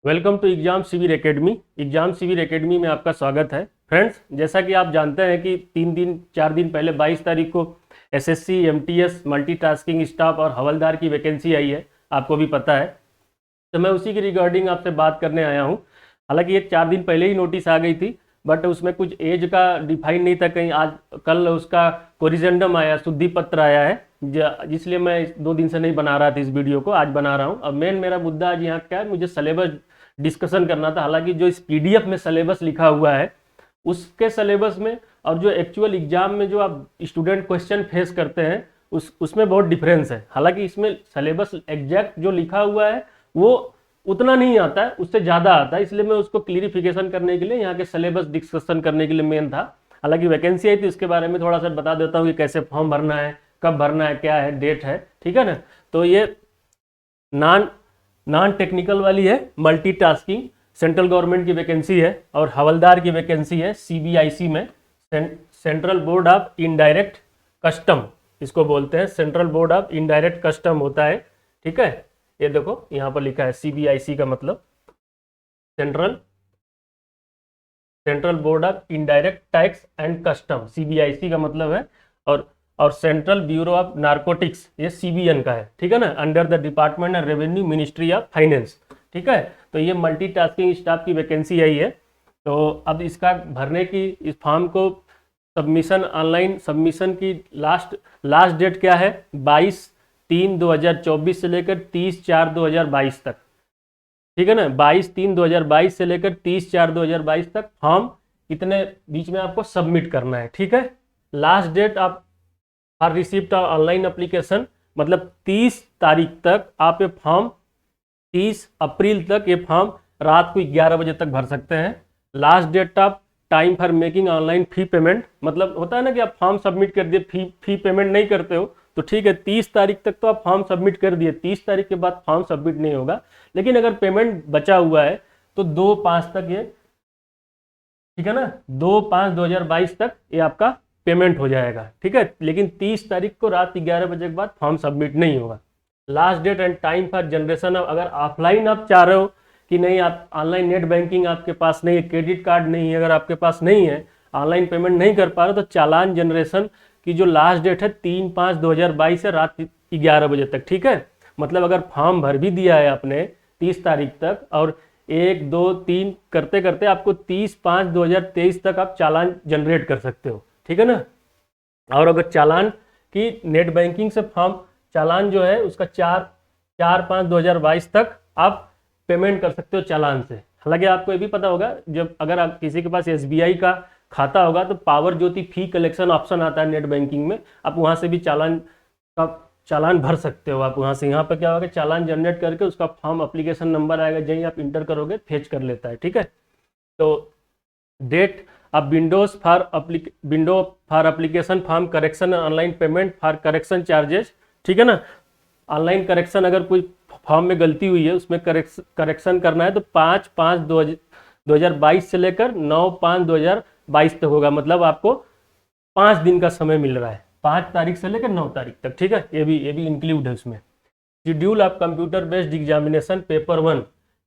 Welcome to exam शिविर academy. Exam शिविर academy में आपका स्वागत है। फ्रेंड्स, जैसा कि आप जानते हैं कि 4 दिन पहले 22 तारीख को एसएससी, एमटीएस, मल्टीटास्किंग स्टाफ और हवलदार की वैकेंसी आई है, आपको भी पता है। तो मैं उसी की रिगार्डिंग आपसे बात करने आया हूँ। हालांकि ये 4 दिन पहले ही नोटिस आ गई थी, बट उसमें कुछ एज का डिफाइन नहीं था। कहीं आज कल उसका कोरिजेंडम आया, शुद्धि पत्र आया है, इसलिए मैं 2 दिन से नहीं बना रहा था इस वीडियो को, आज बना रहा हूँ। अब मेन मेरा मुद्दा आज यहाँ क्या है, मुझे सिलेबस डिस्कशन करना था। हालांकि जो इस पीडीएफ में सिलेबस लिखा हुआ है उसके सिलेबस में और जो एक्चुअल एग्जाम में जो आप स्टूडेंट क्वेश्चन फेस करते हैं उसमें बहुत डिफरेंस है। हालांकि इसमें सिलेबस एग्जैक्ट जो लिखा हुआ है वो उतना नहीं आता है, उससे ज़्यादा आता है, इसलिए मैं उसको क्लियरिफिकेशन करने के लिए यहाँ के सिलेबस डिस्कशन करने के लिए मेन था। हालांकि वैकेंसी आई थी, उसके बारे में थोड़ा सा बता देता हूँ कि कैसे फॉर्म भरना है, कब भरना है, क्या है, डेट है, ठीक है ना। तो ये नॉन टेक्निकल वाली है, मल्टीटास्किंग, सेंट्रल गवर्नमेंट की वैकेंसी है और हवलदार की वैकेंसी है सीबीआईसी में, central board of indirect custom इसको बोलते हैं। Central board of indirect custom होता है, ठीक है। ये देखो यहाँ पर लिखा है सीबीआईसी का मतलब central board of indirect tax and custom, CBIC का मतलब है। और सेंट्रल ब्यूरो ऑफ नारकोटिक्स ये सीबीएन का है, ठीक है ना, under the department of revenue, ministry of finance, ठीक है। तो ये मल्टीटास्किंग स्टाफ की वैकेंसी आई है। तो अब इसका भरने की, इस फॉर्म को सबमिशन, ऑनलाइन सबमिशन की लास्ट डेट क्या है, 22/3/2024 से लेकर 30/4/2022 तक, ठीक है ना। 22/3/2022 से लेकर 30/4/2022 तक फॉर्म इतने बीच में आपको सबमिट करना है, ठीक है। लास्ट डेट आप for receipt of online application, मतलब 30 तारीख तक आप ये फॉर्म, 30 अप्रैल तक ये फॉर्म रात को 11 बजे तक भर सकते हैं। Last date of time for making online fee payment, मतलब होता है ना कि आप फॉर्म सबमिट कर दिए, फी पेमेंट नहीं करते हो तो ठीक है, 30 तारीख तक तो आप फॉर्म सबमिट कर दिए, 30 तारीख के बाद फॉर्म सबमिट नहीं होगा। लेकिन अगर पेमेंट बचा हुआ है तो 2/5 तक ये, ठीक है ना, 2/5/2022 तक ये आपका पेमेंट हो जाएगा, ठीक है। लेकिन 30 तारीख को रात 11 बजे के बाद फॉर्म सबमिट नहीं होगा। Last date and time for generation of, अगर ऑफलाइन आप चाह रहे हो कि नहीं, आप ऑनलाइन नेट बैंकिंग आपके पास नहीं है, क्रेडिट कार्ड नहीं है, अगर आपके पास नहीं है, ऑनलाइन पेमेंट नहीं कर पा रहे, तो चालान जनरेशन की जो लास्ट डेट है 3/5/2022 से रात 11 बजे तक, ठीक है। मतलब अगर फॉर्म भर भी दिया है आपने 30 तारीख तक और 1, 2, 3 करते करते आपको 30/5/2023 तक आप चालान जनरेट कर सकते हो, ठीक है ना। और अगर चालान की नेट बैंकिंग से फॉर्म, चालान जो है उसका 4/5/2022 तक आप पेमेंट कर सकते हो चालान से। हालांकि आपको ये भी पता होगा, जब अगर आप किसी के पास एसबीआई का खाता होगा तो पावर ज्योति फी कलेक्शन ऑप्शन आता है नेट बैंकिंग में, आप वहां से भी चालान भर सकते हो। आप वहां से, यहाँ पर क्या होगा, चालान जनरेट करके उसका फॉर्म एप्लीकेशन नंबर आएगा, जहीं आप इंटर करोगे फेच कर लेता है, ठीक है। तो डेट अब window for application form correction, online payment for correction charges, ठीक है ना। ऑनलाइन करेक्शन, अगर कोई फॉर्म में गलती हुई है उसमें करेक्शन करना है तो 5/5/2022 से लेकर 9/5/2022 तक होगा। मतलब आपको 5 दिन का समय मिल रहा है, 5 तारीख से लेकर 9 तारीख तक, ठीक है। ये भी इंक्लूड है उसमें। Schedule of computer based examination paper 1,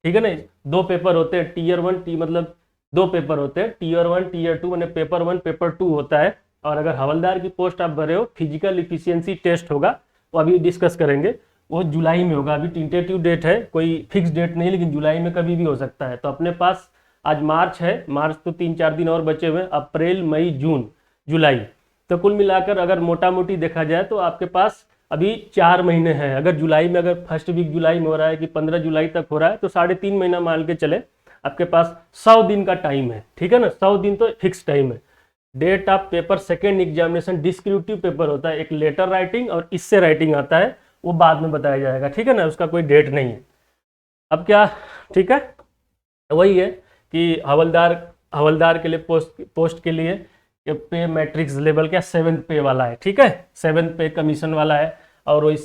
ठीक है ना। 2 पेपर होते हैं, टीयर 1 मतलब 2 पेपर होते हैं, टीयर 1 टीयर 2, मैंने पेपर 1 पेपर 2 होता है। और अगर हवलदार की पोस्ट आप भरे हो, फिजिकल इफिशियंसी टेस्ट होगा, वो अभी डिस्कस करेंगे, वो जुलाई में होगा। अभी टेंटेटिव डेट है, कोई फिक्स डेट नहीं, लेकिन जुलाई में कभी भी हो सकता है। तो अपने पास आज मार्च है, मार्च तो 3-4 दिन और बचे हुए, अप्रैल, मई, जून, जुलाई, तो कुल मिलाकर अगर मोटा मोटी देखा जाए तो आपके पास अभी 4 महीने हैं। अगर जुलाई में, अगर फर्स्ट वीक जुलाई में हो रहा है कि 15 जुलाई तक हो रहा है, तो 3.5 महीना मान के चले आपके पास 100 दिन का टाइम है, ठीक है ना। 100 दिन तो फिक्स टाइम है। Date of paper second examination descriptive paper होता है, एक लेटर राइटिंग और इससे राइटिंग आता है, वो बाद में बताया जाएगा, ठीक है ना, उसका कोई डेट नहीं है। अब क्या, ठीक है, वही है कि हवलदार के लिए पोस्ट के लिए पे मैट्रिक्स लेवल क्या 7th पे वाला है, ठीक है, 7th पे कमीशन वाला है। और वही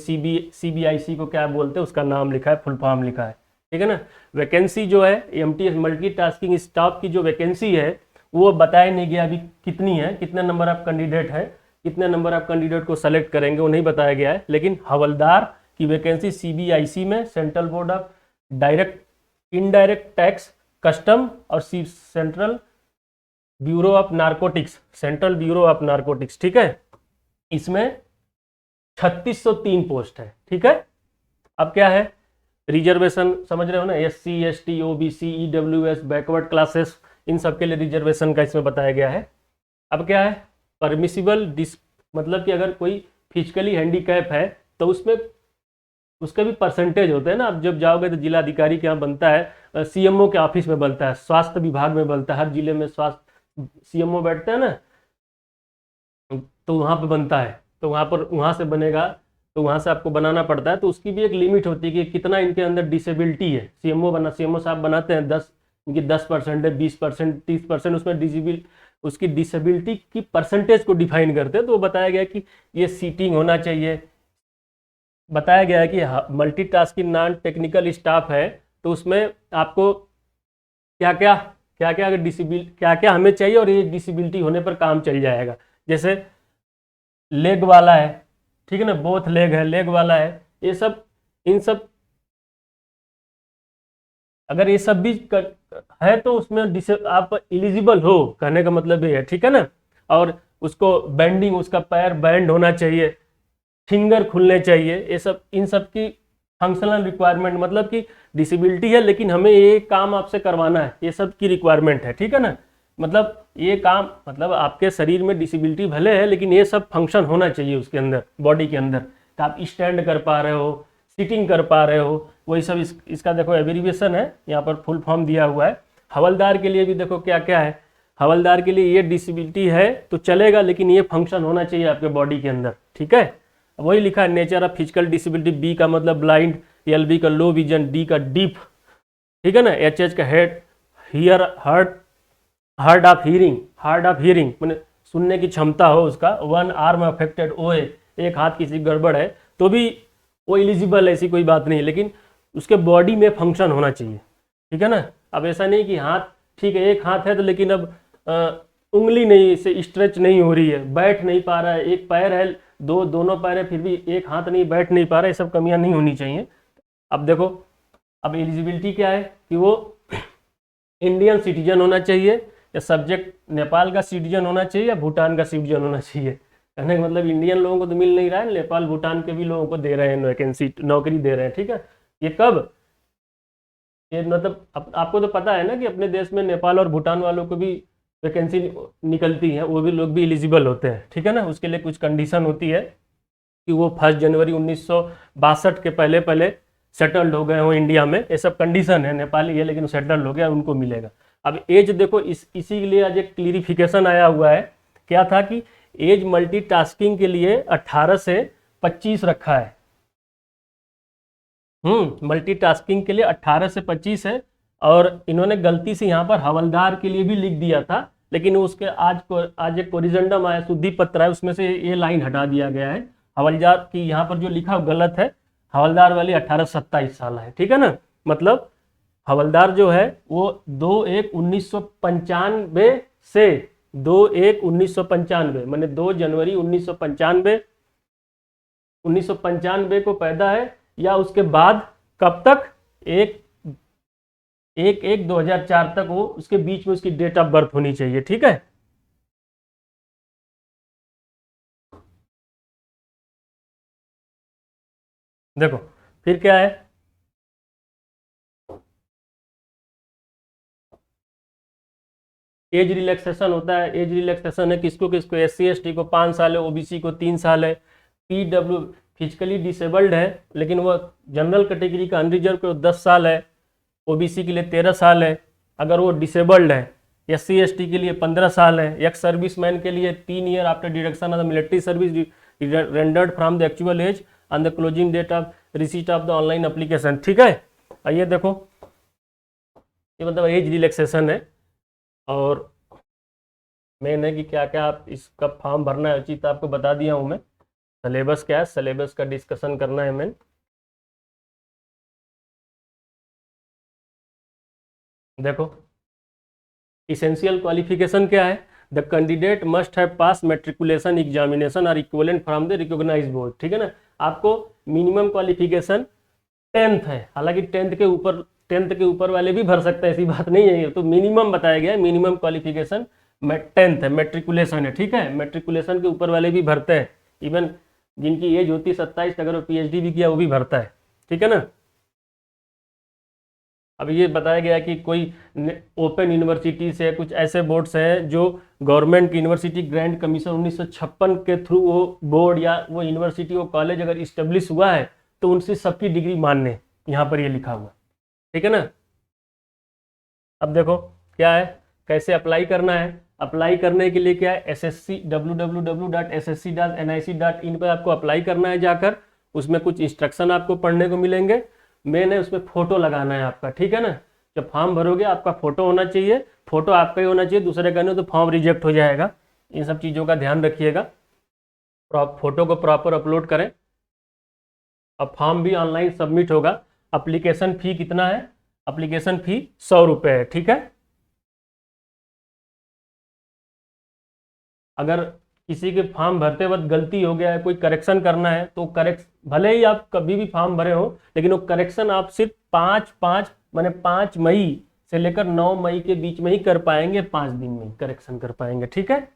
सीबीआईसी को क्या बोलते हैं, उसका नाम लिखा है, फुल फॉर्म लिखा है, ठीक है ना। वैकेंसी जो है एमटीएस मल्टीटास्किंग स्टाफ की जो वैकेंसी है वो बताया नहीं गया अभी कितनी है, कितने नंबर ऑफ कैंडिडेट है, कितने नंबर ऑफ कैंडिडेट को सेलेक्ट करेंगे वो नहीं बताया गया है। लेकिन हवलदार की वैकेंसी सीबीआईसी में, central board of direct indirect tax, custom और central bureau of narcotics, central bureau of narcotics, ठीक है। इसमें 3603 पोस्ट है, ठीक है। अब क्या है, रिजर्वेशन समझ रहे हो ना, SC ST OBC EWS backward classes, इन सब के लिए रिजर्वेशन का इसमें बताया गया है। अब क्या है, परमिसिबल मतलब कि अगर कोई फिजिकली हैंडीकैप है तो उसमें उसका भी परसेंटेज होता है ना। आप जब जाओगे तो जिला अधिकारी के यहाँ बनता है, CMO के ऑफिस में बनता है, स्वास्थ्य विभाग में बनता है, हर जिले में स्वास्थ्य CMO बैठते हैं ना, तो वहाँ पे बनता है, तो वहाँ से बनेगा, तो वहाँ से आपको बनाना पड़ता है। तो उसकी भी एक लिमिट होती है कि कितना इनके अंदर डिसेबिलिटी है। CMO साहब बनाते हैं 10, इनकी 10% है, 20%, 30%, उसमें उसकी डिसेबिलिटी की परसेंटेज को डिफाइन करते हैं। तो वो बताया गया कि ये सीटिंग होना चाहिए। बताया गया है कि मल्टीटास्किंग नॉन टेक्निकल स्टाफ है, तो उसमें आपको क्या क्या अगर क्या क्या हमें चाहिए और ये डिसेबिलिटी होने पर काम चल जाएगा। जैसे लेग वाला है, ठीक है ना, बोथ लेग है, लेग वाला है, ये सब, इन सब अगर ये सब भी है तो उसमें आप एलिजिबल हो, कहने का मतलब ये है, ठीक है ना। और उसको बेंडिंग, उसका पैर बैंड होना चाहिए, फिंगर खुलने चाहिए, ये सब, इन सब की फंक्शनल रिक्वायरमेंट, मतलब कि डिसेबिलिटी है लेकिन हमें ये काम आपसे करवाना है, ये सब की रिक्वायरमेंट है, ठीक है ना। मतलब ये काम, मतलब आपके शरीर में डिसेबिलिटी भले है लेकिन ये सब फंक्शन होना चाहिए उसके अंदर, बॉडी के अंदर, तो आप स्टैंड कर पा रहे हो, सिटिंग कर पा रहे हो, वही सब इसका देखो एब्रीविएशन है, यहाँ पर फुल फॉर्म दिया हुआ है। हवलदार के लिए भी देखो क्या क्या है, हवलदार के लिए ये डिसेबिलिटी है तो चलेगा लेकिन ये फंक्शन होना चाहिए आपके बॉडी के अंदर, ठीक है। वही लिखा है, nature of physical disability, B का मतलब ब्लाइंड, LB का लो विजन, D का डीप, ठीक है ना, HH का head, hear hard of hearing मैंने सुनने की क्षमता हो उसका, 1 आर्म अफेक्टेड, OA एक हाथ किसी गड़बड़ है तो भी वो एलिजिबल है, ऐसी कोई बात नहीं, लेकिन उसके बॉडी में फंक्शन होना चाहिए, ठीक है ना। अब ऐसा नहीं कि हाथ ठीक है, एक हाथ है तो लेकिन अब उंगली नहीं से स्ट्रेच नहीं हो रही है, बैठ नहीं पा रहा है, एक पैर है, दोनों पैर है फिर भी एक हाथ नहीं, बैठ नहीं पा रहा है, ये सब कमियां नहीं होनी चाहिए। अब देखो, अब एलिजिबिलिटी क्या है कि वो इंडियन सिटीजन होना चाहिए, या सब्जेक्ट नेपाल का सिटीजन होना चाहिए, या भूटान का सिटीजन होना चाहिए। कहने का मतलब इंडियन लोगों को तो मिल नहीं रहा है, नेपाल भूटान के भी लोगों को दे रहे हैं वैकेंसी, नौकरी दे रहे हैं, ठीक है। ये कब, ये मतलब आपको तो पता है ना कि अपने देश में नेपाल और भूटान वालों को भी वैकेंसी निकलती है, वो भी लोग भी एलिजिबल होते हैं, ठीक है ना। उसके लिए कुछ कंडीशन होती है कि वो 1 जनवरी 1962 के पहले सेटल्ड हो गए हो इंडिया में, ये सब कंडीशन है। नेपाली है लेकिन सेटल्ड हो गया, उनको मिलेगा। अब एज देखो, इसी के लिए आज एक क्लियरिफिकेशन आया हुआ है, क्या था कि एज मल्टीटास्किंग के लिए 18 से 25 रखा है। मल्टीटास्किंग के लिए 18 से 25 है, और इन्होंने गलती से यहाँ पर हवलदार के लिए भी लिख दिया था, लेकिन उसके आज एक कोरिजेंडम आया, शुद्धि पत्र है, उसमें से ये लाइन हटा दिया गया है। हवलदार की यहाँ पर जो लिखा गलत है, हवलदार वाली 18 से 27 साल है, ठीक है ना। मतलब हवलदार जो है वो 2/1/1995 से 2/1/1995 मैंने 2 जनवरी 1995 को पैदा है, या उसके बाद कब तक, 1/1/2004 तक, वो उसके बीच में उसकी डेट ऑफ बर्थ होनी चाहिए, ठीक है। देखो फिर क्या है, एज रिलैक्सेशन होता है। एज रिलैक्सेशन है किसको किसको, SC ST को 5 साल है, OBC को 3 साल है, PW फिजिकली डिसेबल्ड है लेकिन वो जनरल कैटेगरी का अनरिजर्व को 10 साल है, OBC के लिए 13 साल है अगर वो डिसेबल्ड है, SC ST के लिए 15 साल है, एक्स सर्विसमैन के लिए 3 year after deduction of the military service rendered from the actual age on the closing date of receipt of the online application, ठीक है। आइए देखो, ये मतलब एज रिलैक्सेशन है, और मेन है कि क्या क्या आप इसका फॉर्म भरना है, उचित आपको बता दिया हूँ मैं। सिलेबस क्या है, सिलेबस का डिस्कशन करना है मैंने। देखो इसेंशियल क्वालिफिकेशन क्या है, the candidate must have pass matriculation examination और equivalent from the recognised board, ठीक है ना। आपको मिनिमम क्वालिफिकेशन 10th है, हालांकि 10th के ऊपर 10th के ऊपर वाले भी भर सकते हैं, ऐसी बात नहीं है। तो मिनिमम बताया गया है, मिनिमम क्वालिफिकेशन 10th है, मेट्रिकुलेशन है, ठीक है। मेट्रिकुलेशन के ऊपर वाले भी भरते हैं, इवन जिनकी एज होती है 27, अगर वो PhD भी किया वो भी भरता है, ठीक है ना। अब ये बताया गया कि कोई ओपन यूनिवर्सिटी से कुछ ऐसे बोर्ड्स हैं जो गवर्नमेंट यूनिवर्सिटी ग्रांट कमीशन 1956 के थ्रू वो बोर्ड या वो यूनिवर्सिटी वो कॉलेज अगर इस्टेब्लिश हुआ है तो उनसे सबकी डिग्री मान्य है, यहाँ पर ये लिखा हुआ, ठीक है ना। अब देखो क्या है, कैसे अप्लाई करना है। अप्लाई करने के लिए क्या है, SSC www.ssc.nic.in पर आपको अप्लाई करना है जाकर। उसमें कुछ इंस्ट्रक्शन आपको पढ़ने को मिलेंगे। मेन है उसमें फोटो लगाना है आपका, ठीक है ना। जब फॉर्म भरोगे आपका फोटो होना चाहिए, फोटो आपका ही होना चाहिए, दूसरे का नहीं तो फॉर्म रिजेक्ट हो जाएगा। इन सब चीज़ों का ध्यान रखिएगा, फोटो को प्रॉपर अपलोड करें। अब फॉर्म भी ऑनलाइन सबमिट होगा। एप्लीकेशन फ़ी कितना है, एप्लीकेशन फ़ी 100 रुपये है, ठीक है। अगर किसी के फॉर्म भरते वक्त गलती हो गया है, कोई करेक्शन करना है तो भले ही आप कभी भी फॉर्म भरे हो, लेकिन वो करेक्शन आप सिर्फ 5 मई से लेकर 9 मई के बीच में ही कर पाएंगे, 5 दिन में ही करेक्शन कर पाएंगे, ठीक है।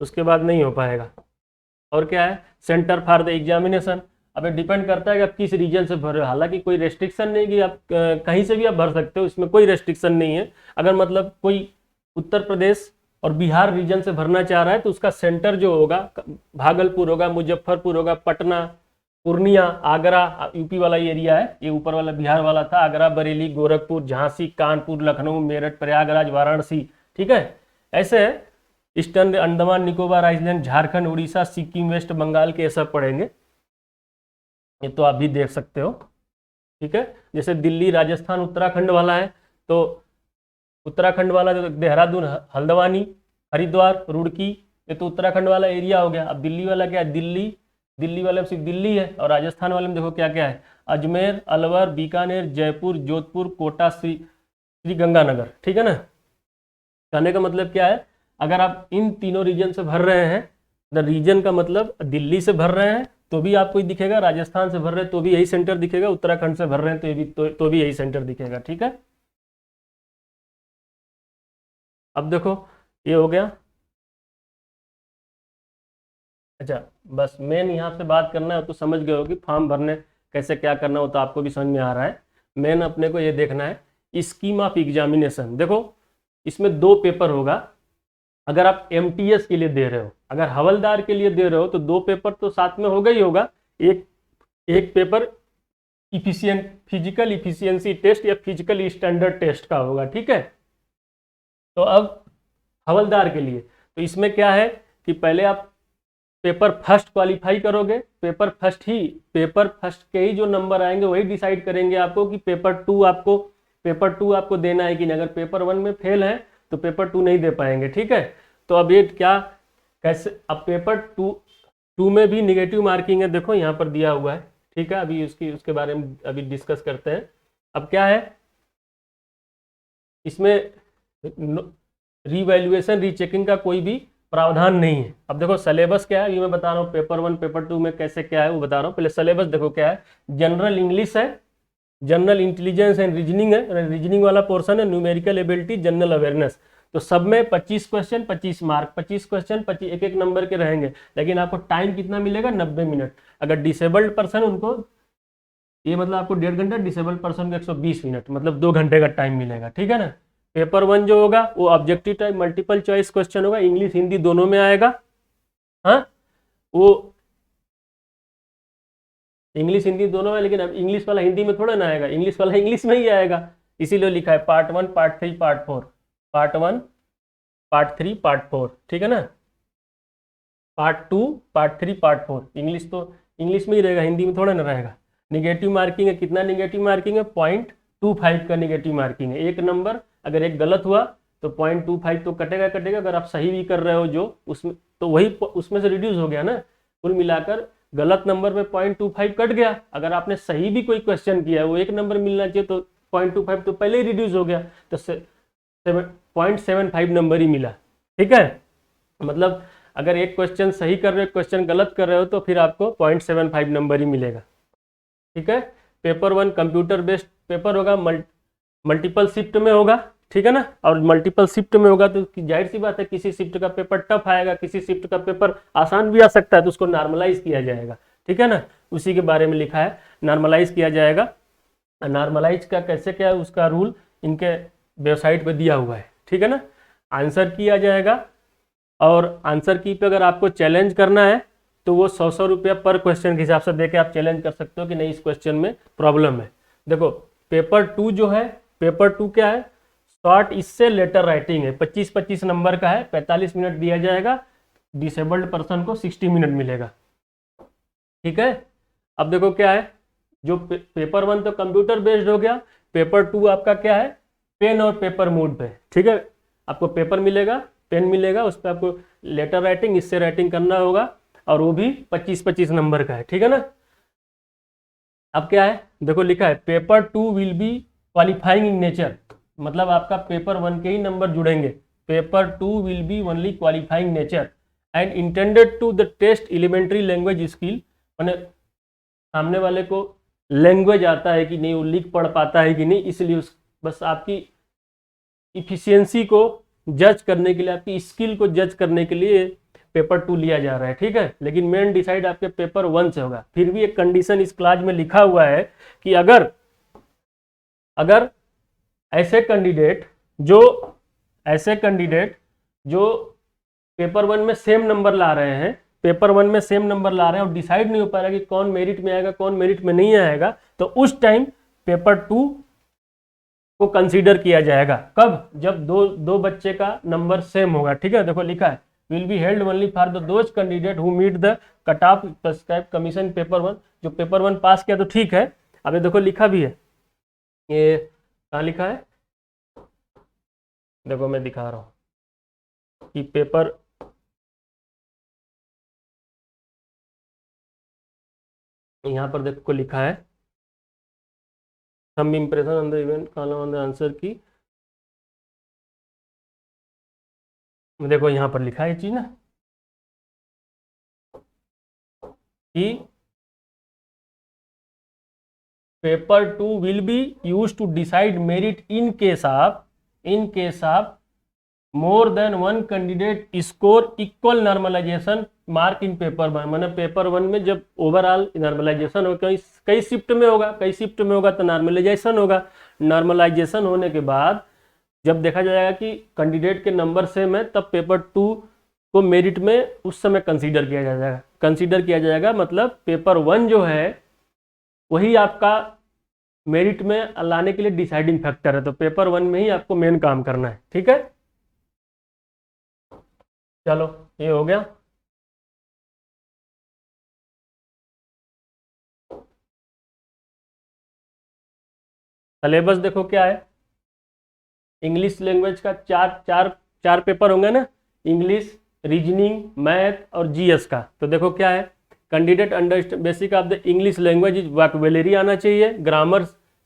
उसके बाद नहीं हो पाएगा। और क्या है, सेंटर फॉर द एग्जामिनेशन। अब ये डिपेंड करता है कि आप किस रीजन से भर रहे हो। हालांकि कोई रेस्ट्रिक्शन नहीं कि आप कहीं से भी आप भर सकते हो, इसमें कोई रेस्ट्रिक्शन नहीं है। अगर मतलब कोई उत्तर प्रदेश और बिहार रीजन से भरना चाह रहा है तो उसका सेंटर जो होगा भागलपुर होगा, मुजफ्फरपुर होगा, पटना, पूर्णिया, आगरा, यूपी वाला एरिया है, ये ऊपर वाला बिहार वाला था, आगरा, बरेली, गोरखपुर, झांसी, कानपुर, लखनऊ, मेरठ, प्रयागराज, वाराणसी, ठीक है। ऐसे है ईस्टर्न अंडमान निकोबार आइलैंड, झारखंड, उड़ीसा, सिक्किम, वेस्ट बंगाल के ये सब पढ़ेंगे। ये तो आप भी देख सकते हो, ठीक है। जैसे दिल्ली, राजस्थान, उत्तराखंड वाला है तो उत्तराखंड वाला जो देहरादून, हल्द्वानी, हरिद्वार, रुड़की, ये तो उत्तराखंड वाला एरिया हो गया। अब दिल्ली वाला क्या है, दिल्ली वाले में सिर्फ दिल्ली है। और राजस्थान वाले में देखो क्या क्या है, अजमेर, अलवर, बीकानेर, जयपुर, जोधपुर, कोटा, श्री गंगानगर, ठीक है ना। कहने का मतलब क्या है, अगर आप इन तीनों रीजन से भर रहे हैं, द रीजन का मतलब दिल्ली से भर रहे हैं तो भी आपको दिखेगा, राजस्थान से भर रहे हैं तो भी यही सेंटर दिखेगा, उत्तराखंड से भर रहे हैं तो ये भी तो भी यही सेंटर दिखेगा, ठीक है। अब देखो ये हो गया। अच्छा, बस मेन यहाँ से बात करना है तो समझ गए हो कि फॉर्म भरने कैसे क्या करना हो, तो आपको भी समझ में आ रहा है। मेन अपने को ये देखना है स्कीम ऑफ एग्जामिनेशन। देखो इसमें 2 पेपर होगा। अगर आप MTS के लिए दे रहे हो, अगर हवलदार के लिए दे रहे हो तो 2 पेपर तो साथ में होगा ही होगा। एक पेपर फिजिकल इफिशियंसी टेस्ट या फिजिकल स्टैंडर्ड टेस्ट का होगा, ठीक है। तो अब हवलदार के लिए तो इसमें क्या है कि पहले आप पेपर फर्स्ट क्वालिफाई करोगे। पेपर फर्स्ट के ही जो नंबर आएंगे वही डिसाइड करेंगे आपको कि पेपर टू आपको देना है कि नहीं। अगर पेपर 1 में फेल है तो पेपर 2 नहीं दे पाएंगे, ठीक है। तो अब ये क्या कैसे, अब पेपर 2 में भी निगेटिव मार्किंग है, देखो यहाँ पर दिया हुआ है, ठीक है। अभी उसके बारे में अभी डिस्कस करते हैं। अब क्या है इसमें, रीवैल्यूएशन रीचेकिंग का कोई भी प्रावधान नहीं है। अब देखो सिलेबस क्या है ये मैं बता रहा हूँ, पेपर 1 पेपर 2 में कैसे क्या है वो बता रहा हूँ। पहले सिलेबस देखो क्या है, जनरल इंग्लिश है, जनरल इंटेलिजेंस एंड रीजनिंग है, रीजनिंग वाला पोर्शन है, न्यूमेरिकल एबिलिटी, जनरल अवेयरनेस। तो सब में 25 क्वेश्चन 25 मार्क, 25 क्वेश्चन 25 एक नंबर के रहेंगे। लेकिन आपको टाइम कितना मिलेगा, 90 मिनट। अगर डिसेबल्ड पर्सन उनको ये मतलब आपको 1.5 घंटा, डिसेबल्ड पर्सन को 120 मिनट, मतलब 2 घंटे का टाइम मिलेगा, ठीक है ना। पेपर 1 जो होगा वो objective type multiple choice question होगा, इंग्लिश हिंदी दोनों में आएगा। हाँ, वो इंग्लिश हिंदी दोनों में, लेकिन अब इंग्लिश वाला हिंदी में थोड़ा ना आएगा, इंग्लिश वाला इंग्लिश में ही आएगा। इसीलिए लिखा है part 1 part 3 part 4, part 1 part 3 part 4, ठीक है ना। पार्ट 2 पार्ट 3 पार्ट 4, इंग्लिश तो इंग्लिश में ही रहेगा, हिंदी में थोड़ा ना रहेगा। निगेटिव मार्किंग है, कितना निगेटिव मार्किंग है, 0.25 का निगेटिव मार्किंग है। एक नंबर अगर एक गलत हुआ तो 0.25 तो कटेगा। अगर आप सही भी कर रहे हो जो उसमें, तो वही उसमें से रिड्यूस हो गया ना। कुल मिलाकर गलत नंबर में 0.25 कट गया। अगर आपने सही भी कोई क्वेश्चन किया है वो 1 नंबर मिलना चाहिए, तो 0.25 तो पहले ही रिड्यूस हो गया, तो 0.75 नंबर ही मिला, ठीक है। मतलब अगर एक क्वेश्चन सही कर रहे हो, क्वेश्चन गलत कर रहे हो, तो फिर आपको 0.75 नंबर ही मिलेगा, ठीक है। पेपर 1 कंप्यूटर बेस्ड पेपर होगा, मल्टीपल शिफ्ट में होगा, ठीक है ना। और मल्टीपल शिफ्ट में होगा तो जाहिर सी बात है किसी शिफ्ट का पेपर टफ आएगा, किसी शिफ्ट का पेपर आसान भी आ सकता है, तो उसको नॉर्मलाइज किया जाएगा, ठीक है ना। उसी के बारे में लिखा है, नॉर्मलाइज किया जाएगा। नॉर्मलाइज का कैसे क्या है उसका रूल इनके वेबसाइट पे दिया हुआ है, ठीक है ना। आंसर किया जाएगा, और आंसर की पे अगर आपको चैलेंज करना है तो वो 100 रुपया पर क्वेश्चन के हिसाब से देके आप चैलेंज कर सकते हो कि नहीं इस क्वेश्चन में प्रॉब्लम है। देखो पेपर 2 जो है, पेपर 2 क्या है, शॉर्ट इससे लेटर राइटिंग है, 25-25 नंबर का है, 45 मिनट दिया जाएगा, डिसेबल्ड पर्सन को 60 मिनट मिलेगा, ठीक है। अब देखो क्या है, जो पेपर 1 तो कंप्यूटर बेस्ड हो गया, पेपर 2 आपका क्या है, पेन और पेपर मोड पे, ठीक है। आपको पेपर मिलेगा, पेन मिलेगा, उस पर आपको लेटर राइटिंग इससे राइटिंग करना होगा, और वो भी 25-25 नंबर का है, ठीक है ना। अब क्या है, देखो लिखा है paper 2 will be qualifying in nature, मतलब आपका पेपर 1 के ही नंबर जुड़ेंगे। Paper 2 will be only qualifying nature and intended to the test elementary language skill, मैंने सामने वाले को लैंग्वेज आता है कि नहीं, वो लिख पढ़ पाता है कि नहीं, इसलिए उस बस आपकी इफिशियंसी को जज करने के लिए, आपकी स्किल को जज करने के लिए पेपर 2 लिया जा रहा है, ठीक है। लेकिन मेन डिसाइड आपके पेपर 1 से होगा। फिर भी एक कंडीशन इस क्लास में लिखा हुआ है कि अगर ऐसे कैंडिडेट जो पेपर 1 में सेम नंबर ला रहे हैं, पेपर 1 में सेम नंबर ला रहे हैं और डिसाइड नहीं हो पा रहा कि कौन मेरिट में आएगा कौन मेरिट में नहीं आएगा, तो उस टाइम पेपर 2 को कंसीडर किया जाएगा। कब, जब दो बच्चे का नंबर सेम होगा, ठीक है। देखो लिखा है will be held only for the those candidate who meet the cut off prescribe commission paper 1, जो पेपर 1 पास किया तो ठीक है। अब ये देखो लिखा भी है, ये कहाँ लिखा है, देखो मैं दिखा रहा हूँ कि पेपर यहाँ पर देखो लिखा है some impression on the event column on the answer key, देखो यहाँ पर लिखा है ये चीज ना कि paper 2 will be use to decide merit in case of more than one candidate score equal normalisation mark in paper 1, मैंने पेपर 1 में जब ओवरऑल नॉर्मलाइजेशन हो, कई शिफ्ट में होगा तो नॉर्मलाइजेशन होगा। नॉर्मलाइजेशन होने के बाद जब देखा जाएगा कि कैंडिडेट के नंबर सेम है, तब पेपर 2 को मेरिट में उस समय कंसीडर किया जाएगा। मतलब पेपर 1 जो है वही आपका मेरिट में लाने के लिए डिसाइडिंग फैक्टर है, तो पेपर 1 में ही आपको मेन काम करना है, ठीक है। चलो ये हो गया। सिलेबस देखो क्या है, इंग्लिश लैंग्वेज का चार पेपर होंगे ना, इंग्लिश, रीजनिंग, मैथ और जीएस का। तो देखो क्या है, candidate understand basic of the English language is vocabulary आना चाहिए, grammar,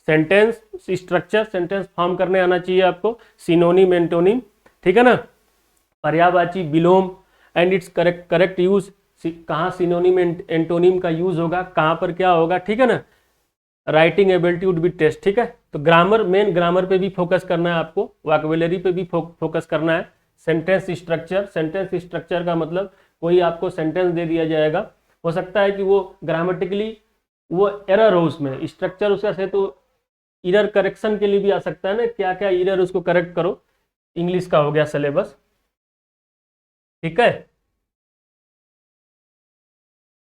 sentence structure, sentence form करने आना चाहिए आपको, सिनोनिम एंटोनिम, ठीक है ना, पर्यायवाची, विलोम एंड इट्स करेक्ट यूज, कहाँ सिनोनिम एंटोनिम का यूज होगा, कहाँ पर क्या होगा, ठीक है ना। Writing ability would be test, ठीक है। तो मेन ग्रामर पे भी फोकस करना है आपको, वोकैबुलरी पे भी फोकस करना है। सेंटेंस स्ट्रक्चर का मतलब कोई आपको सेंटेंस दे दिया जाएगा, हो सकता है कि वो ग्रामेटिकली वो एरर हो उसमें, स्ट्रक्चर उसका से तो एरर करेक्शन के लिए भी आ सकता है ना, क्या क्या एरर उसको करेक्ट करो। इंग्लिश का हो गया सिलेबस, ठीक है।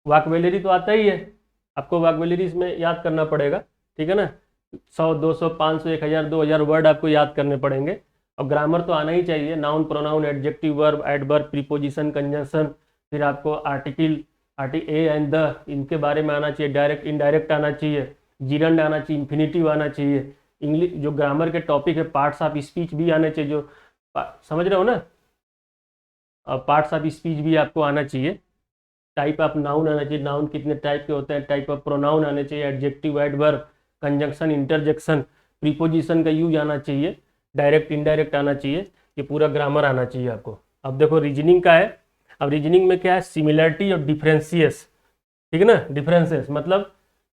वोकैबुलरी तो आता ही है आपको, वोकैबुलरी इसमें याद करना पड़ेगा, ठीक है ना। 100, 200, 500, 1000, 2000 वर्ड आपको याद करने पड़ेंगे। और ग्रामर तो आना ही चाहिए, noun, pronoun, adjective, verb, adverb, preposition, conjunction, फिर आपको आर्टिकल ए एंड द, इनके बारे में आना चाहिए, डायरेक्ट इनडायरेक्ट आना चाहिए, जीरंड आना चाहिए, इन्फिनिटिव आना चाहिए। इंग्लिश जो ग्रामर के टॉपिक है, पार्ट्स ऑफ स्पीच भी आने चाहिए, जो समझ रहे हो ना, पार्ट्स ऑफ स्पीच भी आपको आना चाहिए। टाइप ऑफ नाउन आना चाहिए, नाउन कितने टाइप के होते हैं, टाइप ऑफ प्रोनाउन आने चाहिए, adjective, adverb, conjunction, interjection, preposition का यूज आना चाहिए, डायरेक्ट इनडायरेक्ट आना चाहिए, ये पूरा ग्रामर आना चाहिए आपको। अब देखो रीजनिंग का है, अब रीजनिंग में क्या है, सिमिलरिटी और डिफरेंशियस, ठीक है ना। डिफरेंसेस मतलब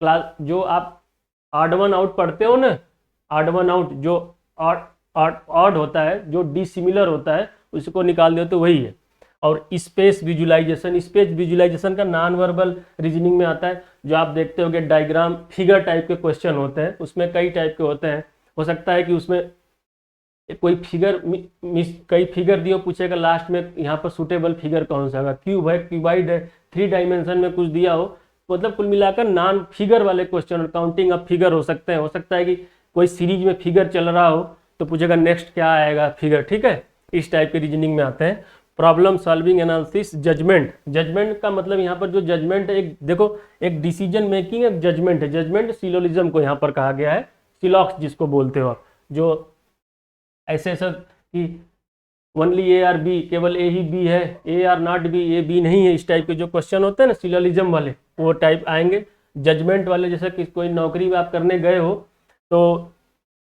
क्लास जो आप ऑड वन आउट पढ़ते हो ना, ऑड वन आउट जो ऑड होता है, जो डिसिमिलर होता है, उसको निकाल दो तो वही है। और स्पेस विजुलाइजेशन का नॉन वर्बल रीजनिंग में आता है, जो आप देखते होगे डायग्राम फिगर टाइप के क्वेश्चन होते हैं, उसमें कई टाइप के होते हैं। हो सकता है कि उसमें कोई फिगर कई फिगर दियो, पूछेगा लास्ट में यहाँ पर सुटेबल फिगर कौन सा होगा, क्यूब है, क्यूबाइड है, 3 डायमेंशन में कुछ दिया हो, मतलब कुल मिलाकर नॉन फिगर वाले क्वेश्चन, काउंटिंग ऑफ फिगर हो सकते हैं। हो सकता है कि कोई सीरीज में फिगर चल रहा हो तो पूछेगा नेक्स्ट क्या आएगा, फिगर, ठीक है। इस टाइप के रीजनिंग में आते हैं। प्रॉब्लम सॉल्विंग एनालिसिस, जजमेंट का मतलब यहाँ पर जो जजमेंट है, एक देखो, एक डिसीजन मेकिंग एक जजमेंट है। जजमेंट सिलोजिज्म को यहाँ पर कहा गया है, सिलॉक्स जिसको बोलते हो आप, जो ऐसे कि ओनली ए आर बी, केवल ए ही बी है, A are not B, A B नहीं है, इस टाइप के जो क्वेश्चन होते हैं ना सिलोजिज्म वाले, वो टाइप आएंगे। जजमेंट वाले जैसे कि कोई नौकरी में आप करने गए हो तो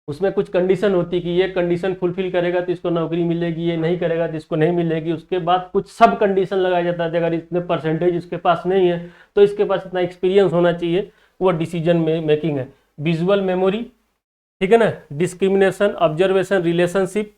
उसमें कुछ कंडीशन होती है कि ये कंडीशन फुलफिल करेगा तो इसको नौकरी मिलेगी, ये नहीं करेगा तो इसको नहीं मिलेगी। उसके बाद कुछ सब कंडीशन लगाया जाता है, अगर इतने परसेंटेज इसके पास नहीं है तो इसके पास इतना एक्सपीरियंस होना चाहिए, वो डिसीजन मेकिंग है। विजुअल मेमोरी, ठीक है ना, डिस्क्रिमिनेशन, ऑब्जर्वेशन, रिलेशनशिप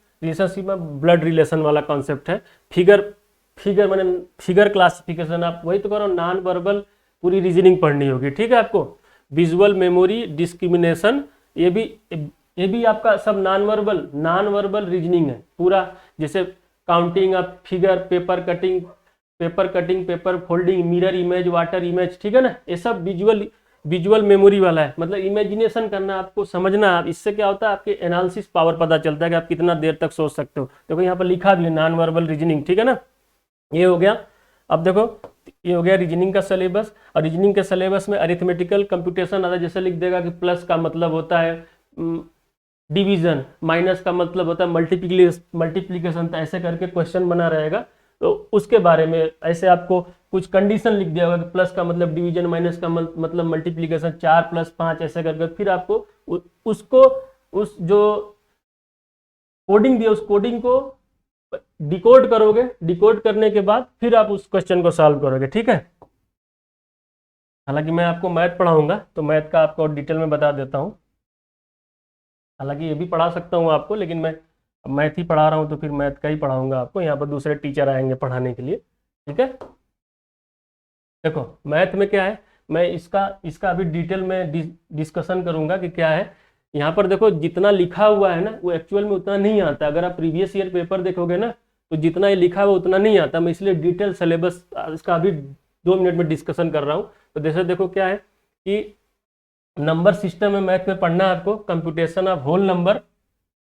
में ब्लड रिलेशन वाला कॉन्सेप्ट है। फिगर माने फिगर क्लासिफिकेशन, आप वही तो करो, नॉन वर्बल पूरी रीजनिंग पढ़नी होगी, ठीक है आपको। विजुअल मेमोरी, डिस्क्रिमिनेशन, ये भी आपका सब नॉन वर्बल रीजनिंग है पूरा। जैसे counting of figure, paper cutting, paper folding, mirror image, water image, ठीक है ना, ये सब विजुअल मेमोरी वाला है। मतलब इमेजिनेशन करना, आपको समझना। आप इससे क्या होता है, आपके एनालिसिस पावर पता चलता है कि आप कितना देर तक सोच सकते हो। देखो यहाँ पर लिखा भी है नॉन वर्बल रीजनिंग, ठीक है ना, ये हो गया। अब देखो ये हो गया रीजनिंग का सिलेबस। और रीजनिंग के सिलेबस में अरिथमेटिकल कंप्यूटेशन आता है, जैसे लिख देगा कि प्लस का मतलब होता है डिवीजन, माइनस का मतलब होता है मल्टीप्लीकेशन, तो ऐसे करके क्वेश्चन बना रहेगा। तो उसके बारे में ऐसे आपको कुछ कंडीशन लिख दिया होगा कि प्लस का मतलब डिवीजन, माइनस का मतलब मल्टीप्लीकेशन, 4 + 5 ऐसे करके फिर आपको उसको उस जो कोडिंग दिया उस कोडिंग को डिकोड करोगे। डिकोड करने के बाद फिर आप उस क्वेश्चन को सॉल्व करोगे, ठीक है। हालांकि मैं आपको मैथ पढ़ाऊंगा तो मैथ का आपको डिटेल में बता देता हूँ। हालांकि ये भी पढ़ा सकता हूँ आपको, लेकिन मैं मैथ ही पढ़ा रहा हूँ तो फिर मैथ का ही पढ़ाऊंगा आपको। यहाँ पर दूसरे टीचर आएंगे पढ़ाने के लिए, ठीक है। देखो मैथ में क्या है, मैं इसका अभी डिटेल में डिस्कशन करूंगा कि क्या है। यहाँ पर देखो जितना लिखा हुआ है ना वो एक्चुअल में उतना नहीं आता। अगर आप प्रीवियस ईयर पेपर देखोगे ना तो जितना ये लिखा हुआ उतना नहीं आता। मैं इसलिए डिटेल सिलेबस इसका अभी 2 मिनट में डिस्कशन कर रहा हूँ। तो जैसे देखो क्या है कि नंबर सिस्टम में मैथ में पढ़ना है आपको, computation of whole number,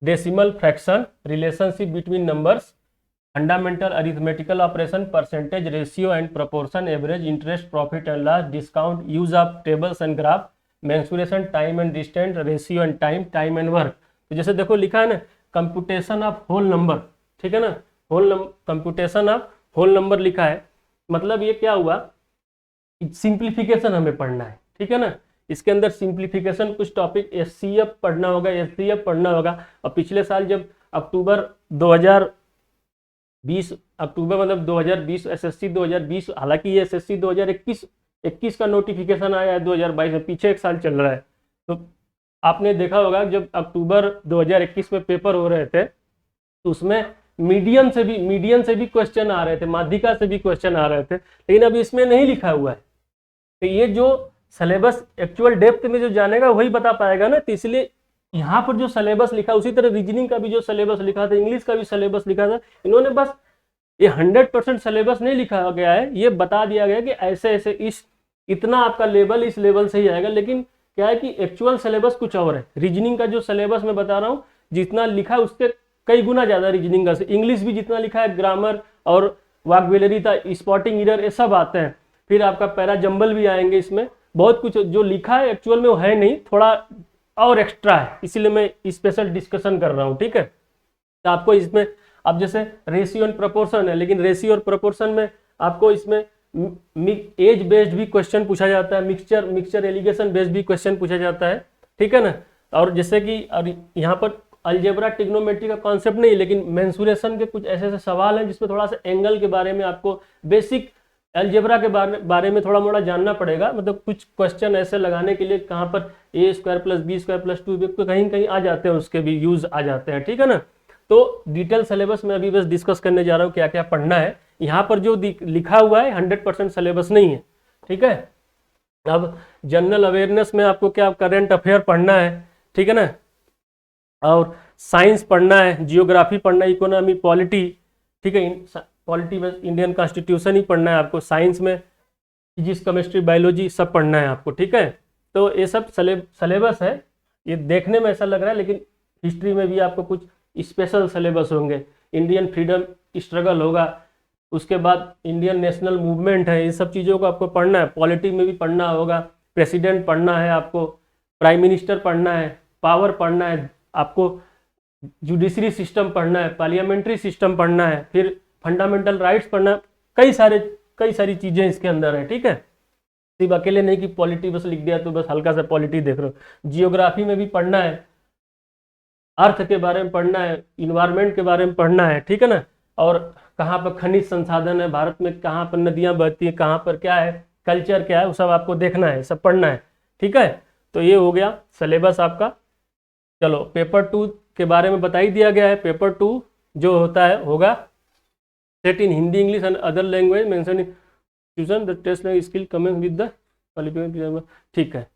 decimal fraction, relationship between numbers, fundamental arithmetical operation, percentage, ratio and proportion, average, interest, profit and loss, discount, use of tables and graph, mensuration, time and distance, ratio and time and work. तो जैसे देखो लिखा है ना computation of whole number, ठीक है ना, computation of whole number लिखा है, मतलब ये क्या हुआ, सिंप्लीफिकेशन हमें पढ़ना है, ठीक है ना। इसके अंदर सिंप्लीफिकेशन कुछ टॉपिक एचसीएफ पढ़ना होगा, एचसीएफ पढ़ना होगा। और पिछले साल जब अक्टूबर 2020 मतलब 2020 एसएससी 2020, हालांकि ये एसएससी 2021 का नोटिफिकेशन आया है 2022 में, पीछे एक साल चल रहा है। तो आपने देखा होगा जब अक्टूबर 2021 में पेपर हो रहे थे तो उसमें मीडियन से भी क्वेश्चन आ रहे थे, माध्यिका से भी क्वेश्चन आ रहे थे, लेकिन अभी इसमें नहीं लिखा हुआ है। तो ये जो सिलेबस एक्चुअल डेप्थ में जो जानेगा वही बता पाएगा ना। तो इसलिए यहाँ पर जो सिलेबस लिखा, उसी तरह रीजनिंग का भी जो सिलेबस लिखा था, इंग्लिश का भी सिलेबस लिखा था, इन्होंने बस ये 100% सिलेबस नहीं लिखा गया है, ये बता दिया गया कि ऐसे ऐसे इतना आपका लेवल इस लेवल से ही आएगा। लेकिन क्या है कि एक्चुअल सिलेबस कुछ और है। रीजनिंग का जो सिलेबस मैं बता रहा हूँ जितना लिखा है उससे कई गुना ज्यादा रीजनिंग का। इंग्लिश भी जितना लिखा है, ग्रामर और वोकैबुलरी था, स्पॉटिंग एरर, ये सब आते हैं। फिर आपका पैरा जंबल भी आएंगे, इसमें बहुत कुछ जो लिखा है एक्चुअल में वो है नहीं, थोड़ा और एक्स्ट्रा है, इसीलिए मैं स्पेशल डिस्कशन कर रहा हूँ, ठीक है। तो आपको इसमें अब जैसे रेशियो एंड प्रोपोर्शन है, लेकिन रेशियो और प्रोपोर्शन में आपको इसमें एज बेस्ड भी क्वेश्चन पूछा जाता है, मिक्सचर एलिगेशन बेस्ड भी क्वेश्चन पूछा जाता है, ठीक है ना। और जैसे कि और यहाँ पर अलजेब्रा ट्रिग्नोमेट्री का कॉन्सेप्ट नहीं, लेकिन मेंसुरेशन के कुछ ऐसे ऐसे सवाल हैं जिसमें थोड़ा सा एंगल के बारे में आपको बेसिक अलजेब्रा के बारे में थोड़ा मोड़ा जानना पड़ेगा, मतलब कुछ क्वेश्चन ऐसे लगाने के लिए कहाँ पर A square plus B square plus 2 कहीं कहीं आ जाते हैं, उसके भी यूज आ जाते हैं, ठीक है ना। तो डिटेल सिलेबस में अभी बस डिस्कस करने जा रहा हूँ क्या क्या पढ़ना है। यहाँ पर जो लिखा हुआ है 100% सिलेबस नहीं है, ठीक है। अब जनरल अवेयरनेस में आपको क्या करंट अफेयर पढ़ना है, ठीक है ना, और साइंस पढ़ना है, जियोग्राफी पढ़ना है, इकोनॉमी, पॉलिटी, ठीक है। पॉलिटी में इंडियन कॉन्स्टिट्यूशन ही पढ़ना है आपको। साइंस में फिजिक्स, केमिस्ट्री, बायोलॉजी सब पढ़ना है आपको, ठीक है। तो ये सब सिलेबस है, ये देखने में ऐसा लग रहा है, लेकिन हिस्ट्री में भी आपको कुछ स्पेशल सिलेबस होंगे। इंडियन फ्रीडम स्ट्रगल होगा, उसके बाद इंडियन नेशनल मूवमेंट है, ये सब चीज़ों को आपको पढ़ना है। पॉलिटी में भी पढ़ना होगा, प्रेसिडेंट पढ़ना है आपको, प्राइम मिनिस्टर पढ़ना है, पावर पढ़ना है आपको, जुडिशरी सिस्टम पढ़ना है, पार्लियामेंट्री सिस्टम पढ़ना है, फिर फंडामेंटल राइट्स पढ़ना है। कई सारी चीज़ें इसके अंदर है, ठीक है। सिर्फ अकेले नहीं कि पॉलिटी बस लिख दिया तो बस हल्का सा पॉलिटी देख रहे हो। जियोग्राफी में भी पढ़ना है, अर्थ के बारे में पढ़ना है, इन्वायरमेंट के बारे में पढ़ना है, ठीक है ना। और कहाँ पर खनिज संसाधन है भारत में, कहाँ पर नदियाँ बहती हैं, कहाँ पर क्या है, कल्चर क्या है, वो सब आपको देखना है, सब पढ़ना है, ठीक है। तो ये हो गया सिलेबस आपका। चलो पेपर 2 के बारे में बता ही दिया गया है। पेपर 2 जो होता है होगा set in Hindi, English and other language mention in the test skill coming with the qualification, ठीक है।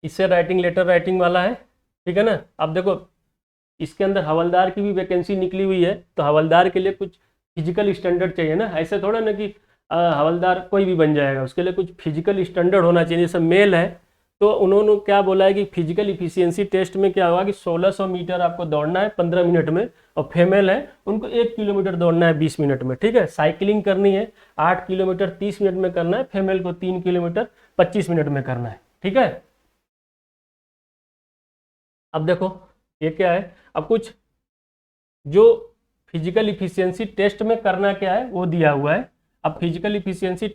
इससे राइटिंग, लेटर राइटिंग वाला है, ठीक है ना। अब देखो इसके अंदर हवलदार की भी वैकेंसी निकली हुई है, तो हवलदार के लिए कुछ फिजिकल स्टैंडर्ड चाहिए ना। ऐसे थोड़ा ना कि हवलदार कोई भी बन जाएगा, उसके लिए कुछ फिजिकल स्टैंडर्ड होना चाहिए। जैसे मेल है तो उन्होंने क्या बोला है कि फिजिकल इफिशियंसी टेस्ट में क्या होगा कि 1600 मीटर आपको दौड़ना है 15 मिनट में, और फीमेल है उनको 1 किलोमीटर दौड़ना है 20 मिनट में, ठीक है। साइकिलिंग करनी है 8 किलोमीटर 30 मिनट में करना है, फीमेल को 3 किलोमीटर 25 मिनट में करना है, ठीक है। अब देखो ये क्या है, अब कुछ जो फिजिकल इफिशियंसी टेस्ट में करना क्या है वो दिया हुआ है। अब फिजिकल इफिशियंसी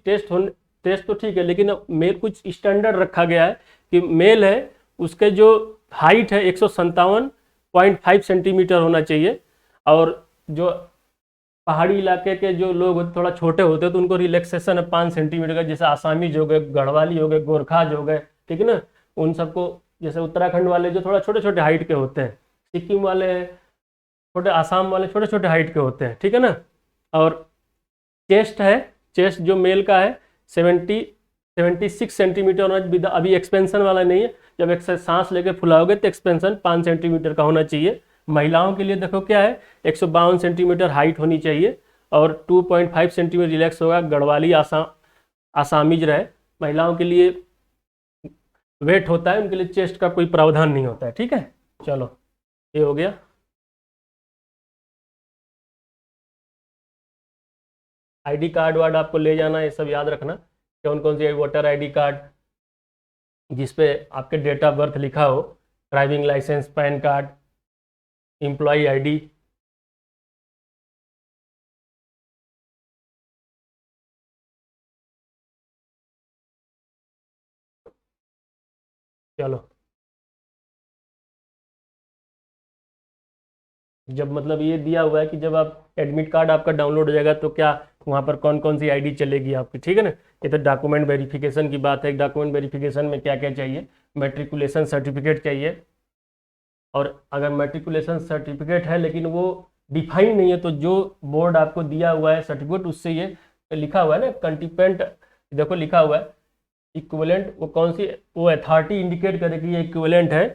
टेस्ट तो ठीक है, लेकिन अब मेल कुछ स्टैंडर्ड रखा गया है कि मेल है उसके जो हाइट है 157.5 सेंटीमीटर होना चाहिए, और जो पहाड़ी इलाके के जो लोग थोड़ा छोटे होते हैं तो उनको रिलैक्सेशन है 5 सेंटीमीटर का, जैसे आसामीज हो गए, गढ़वाली हो गए, गोरखाज हो गए, ठीक है ना। उन सबको, जैसे उत्तराखंड वाले जो थोड़ा छोटे छोटे हाइट के होते हैं, सिक्किम वाले छोटे, आसाम वाले छोटे छोटे हाइट के होते हैं, ठीक है ना। और चेस्ट है, चेस्ट जो मेल का है 76 सेंटीमीटर होना चाहिए। अभी एक्सपेंशन वाला नहीं है, जब एक सांस लेके फुलाओगे तो एक्सपेंशन 5 सेंटीमीटर का होना चाहिए। महिलाओं के लिए देखो क्या है 152 सेंटीमीटर हाइट होनी चाहिए, और 2.5 सेंटीमीटर रिलैक्स होगा, गढ़वाली आसामीज रहे। महिलाओं के लिए वेट होता है, उनके लिए चेस्ट का कोई प्रावधान नहीं होता है, ठीक है। चलो ये हो गया। आईडी कार्ड वार्ड आपको ले जाना है, ये सब याद रखना, कौन कौन सी वोटर आईडी कार्ड जिसपे आपके डेट ऑफ बर्थ लिखा हो, driving licence, PAN card, employ ID. चलो जब मतलब ये दिया हुआ है कि जब आप एडमिट कार्ड आपका डाउनलोड हो जाएगा तो क्या वहाँ पर कौन कौन सी आईडी चलेगी आपकी, ठीक है ना। ये तो डॉक्यूमेंट वेरिफिकेशन की बात है। डॉक्यूमेंट वेरिफिकेशन में क्या क्या चाहिए, मैट्रिकुलेशन सर्टिफिकेट चाहिए, और अगर मैट्रिकुलेशन सर्टिफिकेट है लेकिन वो डिफाइन नहीं है तो जो बोर्ड आपको दिया हुआ है सर्टिफिकेट उससे ये लिखा हुआ है ना कंटिपेंट, देखो लिखा हुआ है इक्विवेलेंट, वो कौन सी वो अथॉरिटी इंडिकेट करेगी ये इक्विवेलेंट है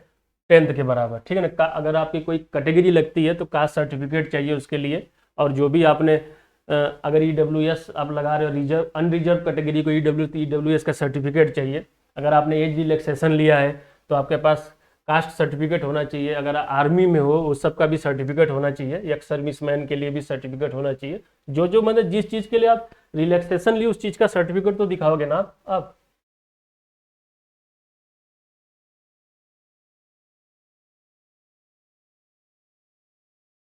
10th के बराबर, ठीक है ना। अगर आपकी कोई कैटेगरी लगती है तो कास्ट सर्टिफिकेट चाहिए उसके लिए, और जो भी आपने अगर EWS आप लगा रहे हो रिजर्व अनरिजर्व कैटेगरी को EWS का सर्टिफिकेट चाहिए। अगर आपने एज रिलैक्सेशन लिया है तो आपके पास कास्ट सर्टिफिकेट होना चाहिए। अगर आर्मी में हो उस सब का भी सर्टिफिकेट होना चाहिए, एक्स सर्विसमैन के लिए भी सर्टिफिकेट होना चाहिए। जो मतलब जिस चीज़ के लिए आप रिलैक्सेशन लिए उस चीज़ का सर्टिफिकेट तो दिखाओगे ना आप।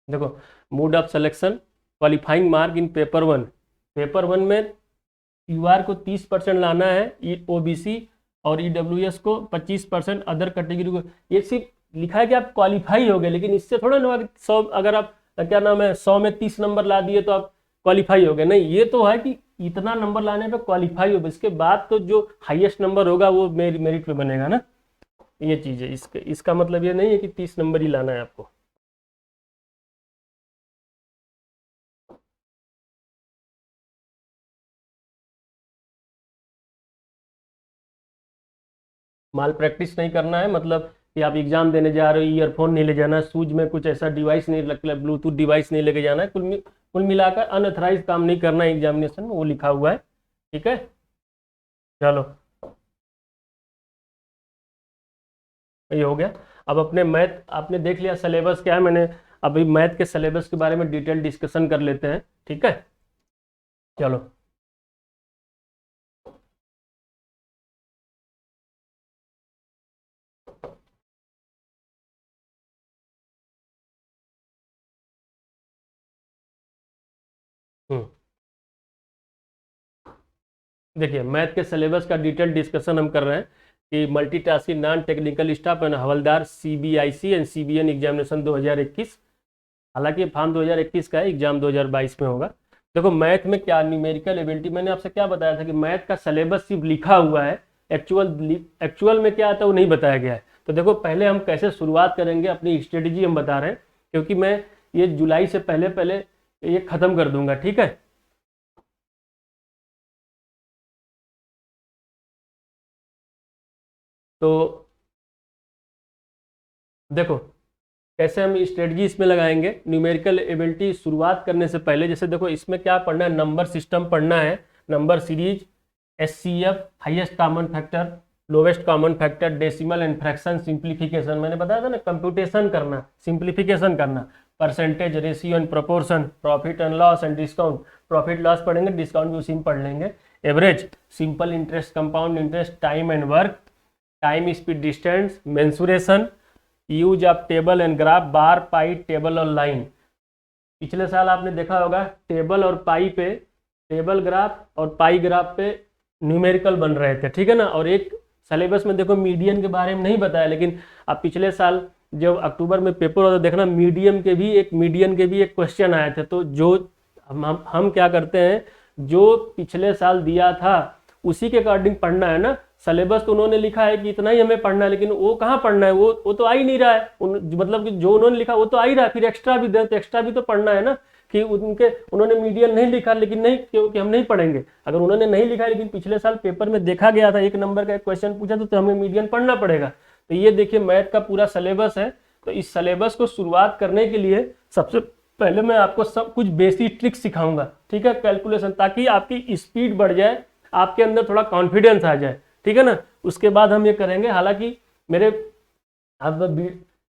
देखो mode of selection, qualifying mark in paper 1 में QR को 30% लाना है, OBC और EWS को 25%, अदर कैटेगरी को। ये सिर्फ लिखा है कि आप क्वालिफाई हो गए, लेकिन इससे थोड़ा ना 100 अगर आप क्या नाम है 100 में 30 नंबर ला दिए तो आप क्वालिफाई हो गए, नहीं। ये तो है कि इतना नंबर लाने पे क्वालिफाई हो, इसके बाद तो जो हाईएस्ट नंबर होगा वो मेरिट पे बनेगा ना, ये चीज़ है। इसका मतलब ये नहीं है कि 30 नंबर ही लाना है आपको। माल प्रैक्टिस नहीं करना है, मतलब कि आप एग्जाम देने जा रहे हो, ईयरफोन नहीं ले जाना, शूज में कुछ ऐसा डिवाइस नहीं रख, ब्लूटूथ डिवाइस नहीं लेके जाना है, कुल मिलाकर अनऑथराइज काम नहीं करना है एग्जामिनेशन में, वो लिखा हुआ है। ठीक है, चलो ये हो गया। अब अपने मैथ आपने देख लिया सिलेबस क्या है, मैंने अभी मैथ के सिलेबस के बारे में डिटेल डिस्कशन कर लेते हैं। ठीक है, चलो। हम्म देखिए, मैथ के सिलेबस का डिटेल डिस्कशन हम कर रहे हैं कि multitasking non technical staff and havildar CBIC and CBN examination 2021। हालांकि फॉर्म 2021 का है, एग्जाम 2022 में होगा। देखो मैथ में क्या न्यूमेरिकल एबिलिटी, मैंने आपसे क्या बताया था कि मैथ का सिलेबस सिर्फ लिखा हुआ है, एक्चुअल में क्या आता है वो नहीं बताया गया है। तो देखो पहले हम कैसे शुरुआत करेंगे, अपनी स्ट्रेटेजी हम बता रहे हैं, क्योंकि मैं ये जुलाई से पहले पहले ये खत्म कर दूंगा। ठीक है, तो देखो कैसे हम स्ट्रेटजी इसमें लगाएंगे। न्यूमेरिकल एबिलिटी शुरुआत करने से पहले, जैसे देखो इसमें क्या पढ़ना है, नंबर सिस्टम पढ़ना है, number series, HCF, highest common factor, lowest common factor, decimal and fraction, simplification, मैंने बताया था ना, कंप्यूटेशन करना, सिंप्लीफिकेशन करना, percentage, ratio and proportion, profit and loss and discount, profit loss पढ़ेंगे, डिस्काउंट भी उसी में पढ़ लेंगे, average, simple interest, compound interest, time and work, time speed distance, mensuration, use of table and graph, bar, pi, table और line. पिछले साल आपने देखा होगा टेबल और पाई पे, टेबल ग्राफ और पाई ग्राफ पे न्यूमेरिकल बन रहे थे। ठीक है ना, और एक सिलेबस में देखो मीडियन के बारे में नहीं बताया, लेकिन आप पिछले साल जब अक्टूबर में पेपर होता देखना, मीडियन के भी एक क्वेश्चन आए थे। तो जो हम क्या करते हैं, जो पिछले साल दिया था उसी के अकॉर्डिंग पढ़ना है ना। सिलेबस तो उन्होंने लिखा है कि इतना ही हमें पढ़ना है, लेकिन वो कहाँ पढ़ना है, वो तो आ ही नहीं रहा है। मतलब कि जो उन्होंने लिखा वो तो आ ही रहा है, फिर एक्स्ट्रा भी दें तो एक्स्ट्रा भी तो पढ़ना है ना। कि उन्होंने मीडियन नहीं लिखा, लेकिन नहीं क्योंकि हम नहीं पढ़ेंगे। अगर उन्होंने नहीं लिखा लेकिन पिछले साल पेपर में देखा गया था, 1 नंबर का एक क्वेश्चन पूछा तो हमें मीडियन पढ़ना पड़ेगा। तो ये देखिए मैथ का पूरा सिलेबस है। तो इस सिलेबस को शुरुआत करने के लिए सबसे पहले मैं आपको सब कुछ बेसिक ट्रिक सिखाऊंगा। ठीक है, कैलकुलेशन, ताकि आपकी स्पीड बढ़ जाए, आपके अंदर थोड़ा कॉन्फिडेंस आ जाए। ठीक है ना, उसके बाद हम ये करेंगे। हालांकि मेरे अब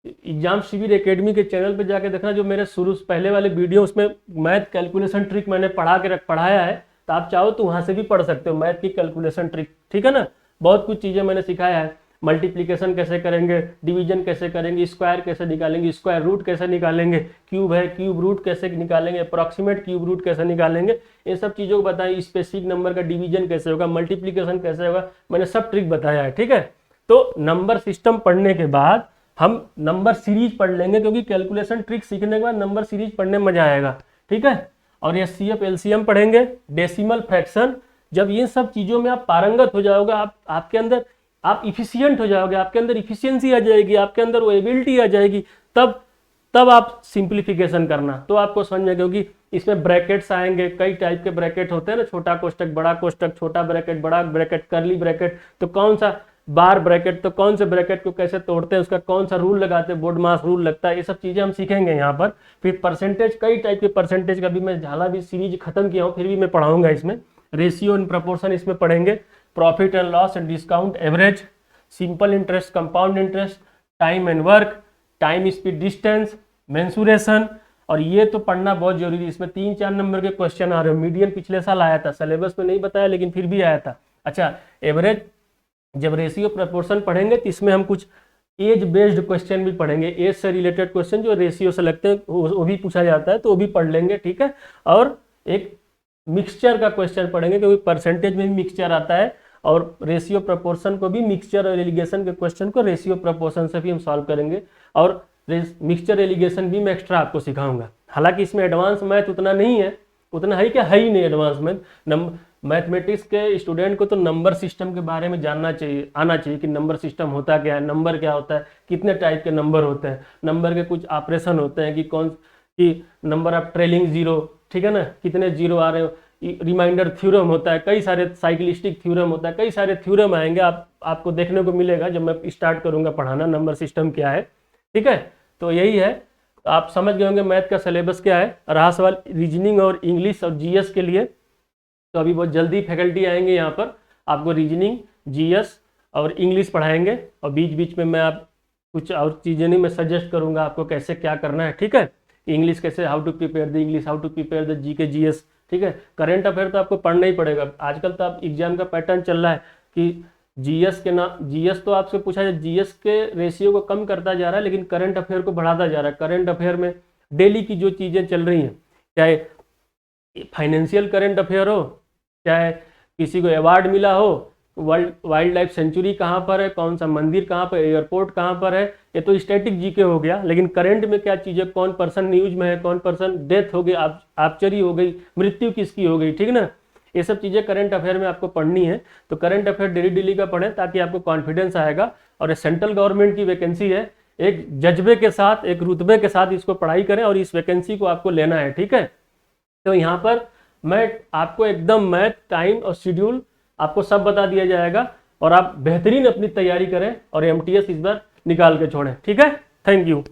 एग्जाम शिविर एकेडमी के चैनल पे जाके देखना, जो मेरे शुरू पहले वाले वीडियो, उसमें मैथ कैलकुलेशन ट्रिक मैंने पढ़ाया है। तो आप चाहो तो वहां से भी पढ़ सकते हो मैथ की कैलकुलेशन ट्रिक। ठीक है ना, बहुत कुछ चीज़ें मैंने सिखाया है। मल्टीप्लीकेशन कैसे करेंगे, डिवीजन कैसे करेंगे, स्क्वायर कैसे निकालेंगे, स्क्वायर रूट कैसे निकालेंगे, क्यूब है क्यूब रूट कैसे निकालेंगे, अप्रॉक्सीमेट क्यूब रूट कैसे निकालेंगे, ये सब चीज़ों को बताएं। स्पेसिफिक नंबर का डिवीजन कैसे होगा, मल्टीप्लीकेशन कैसे होगा, मैंने सब ट्रिक बताया है। ठीक है, तो नंबर सिस्टम पढ़ने के बाद हम नंबर सीरीज पढ़ लेंगे, क्योंकि कैलकुलेशन ट्रिक सीखने के बाद नंबर सीरीज पढ़ने में मजा आएगा। ठीक है, और एचसीएफ एलसीएम पढ़ेंगे, डेसिमल, फ्रैक्शन। जब ये सब चीज़ों में आप पारंगत हो जाओगे, आपके अंदर आप इफिशियंट हो जाओगे, आपके अंदर इफिशियंसी आ जाएगी, आपके अंदर वो एबिलिटी आ जाएगी, तब आप सिंप्लीफिकेशन करना तो आपको समझ में, क्योंकि इसमें ब्रैकेट्स आएंगे, कई टाइप के ब्रैकेट होते हैं ना, छोटा कोष्टक, बड़ा कोष्टक, छोटा ब्रैकेट, बड़ा ब्रैकेट, करली ब्रैकेट, तो कौन सा बार ब्रैकेट, तो कौन से ब्रैकेट को कैसे तोड़ते हैं, उसका कौन सा रूल लगाते हैं, बोर्ड मास रूल लगता है, ये सब चीजें हम सीखेंगे यहाँ पर। फिर परसेंटेज, कई टाइप के परसेंटेज का भी मैं झाला भी सीरीज खत्म किया हूँ, फिर भी मैं पढ़ाऊंगा इसमें। रेशियो एंड प्रपोर्शन इसमें पढ़ेंगे, profit and loss and discount, average, simple interest, compound interest, time and work, time speed distance, mensuration. और ये तो पढ़ना बहुत जरूरी है, इसमें 3-4 नंबर के क्वेश्चन आ रहे हैं। मीडियन पिछले साल आया था, सिलेबस में नहीं बताया लेकिन फिर भी आया था। अच्छा, एवरेज, जब रेशियो प्रपोर्शन पढ़ेंगे तो इसमें हम कुछ एज बेस्ड क्वेश्चन भी पढ़ेंगे, एज से रिलेटेड क्वेश्चन जो रेशियो से लगते हैं वो भी पूछा जाता है, तो वो भी पढ़ लेंगे। ठीक है, और एक मिक्सचर का क्वेश्चन पढ़ेंगे, क्योंकि परसेंटेज में भी मिक्सचर आता है, और रेशियो प्रपोर्शन को भी मिक्सचर और एलिगेशन के क्वेश्चन को रेशियो प्रपोर्शन से भी हम सॉल्व करेंगे। और मिक्सचर एलिगेशन भी मैं एक्स्ट्रा आपको सिखाऊंगा। हालांकि इसमें एडवांस मैथ उतना नहीं है, उतना है क्या, है ही नहीं एडवांसमेंट। मैथमेटिक्स के स्टूडेंट को तो नंबर सिस्टम के बारे में जानना चाहिए, आना चाहिए कि नंबर सिस्टम होता क्या है, नंबर क्या होता है, कितने टाइप के नंबर होते हैं, नंबर के कुछ ऑपरेशन होते हैं कि कौन कि नंबर ऑफ ट्रेलिंग जीरो, ठीक है ना, कितने जीरो आ रहे हो, रिमाइंडर थ्योरम होता है, कई सारे साइक्लिस्टिक थ्योरम होता है, कई सारे थ्योरम आएंगे, आपको देखने को मिलेगा जब मैं स्टार्ट करूंगा पढ़ाना नंबर सिस्टम क्या है। ठीक है, तो यही है, तो आप समझ गए होंगे मैथ का सिलेबस क्या है। रहा सवाल रीजनिंग और इंग्लिश और जीएस के लिए, तो अभी बहुत जल्दी फैकल्टी आएंगे यहाँ पर, आपको रीजनिंग, जीएस और इंग्लिश पढ़ाएंगे, और बीच बीच में मैं आप कुछ और चीज़ें नहीं, मैं सजेस्ट करूँगा आपको कैसे क्या करना है। ठीक है, इंग्लिश कैसे, how to prepare the English, how to prepare the GK GS. ठीक है, करंट अफेयर तो आपको पढ़ना ही पड़ेगा। आजकल तो आप एग्जाम का पैटर्न चल रहा है कि जीएस के ना, जीएस तो आपसे पूछा जाए, जीएस के रेशियो को कम करता जा रहा है, लेकिन करंट अफेयर को बढ़ाता जा रहा है। करंट अफेयर में डेली की जो चीज़ें चल रही हैं, चाहे फाइनेंशियल करंट अफेयर हो, चाहे किसी को अवार्ड मिला हो, वाइल्ड लाइफ सेंचुरी कहाँ पर है, कौन सा मंदिर कहाँ पर, एयरपोर्ट कहाँ पर है, ये तो स्टैटिक जीके हो गया। लेकिन करंट में क्या चीज़ें, कौन पर्सन न्यूज में है, कौन पर्सन डेथ हो गई, आर्चरी हो गई, मृत्यु किसकी हो गई, ठीक ना, ये सब चीज़ें करंट अफेयर में आपको पढ़नी है। तो करंट अफेयर डेली डेली का पढ़ें ताकि आपको कॉन्फिडेंस आएगा। और ये सेंट्रल गवर्नमेंट की वैकेंसी है, एक जज्बे के साथ, एक रुतबे के साथ इसको पढ़ाई करें और इस वैकेंसी को आपको लेना है। ठीक है, तो यहाँ पर मैं आपको एकदम मैथ, टाइम और शेड्यूल आपको सब बता दिया जाएगा, और आप बेहतरीन अपनी तैयारी करें और एमटीएस इस बार निकाल के छोड़ें। ठीक है, थैंक यू।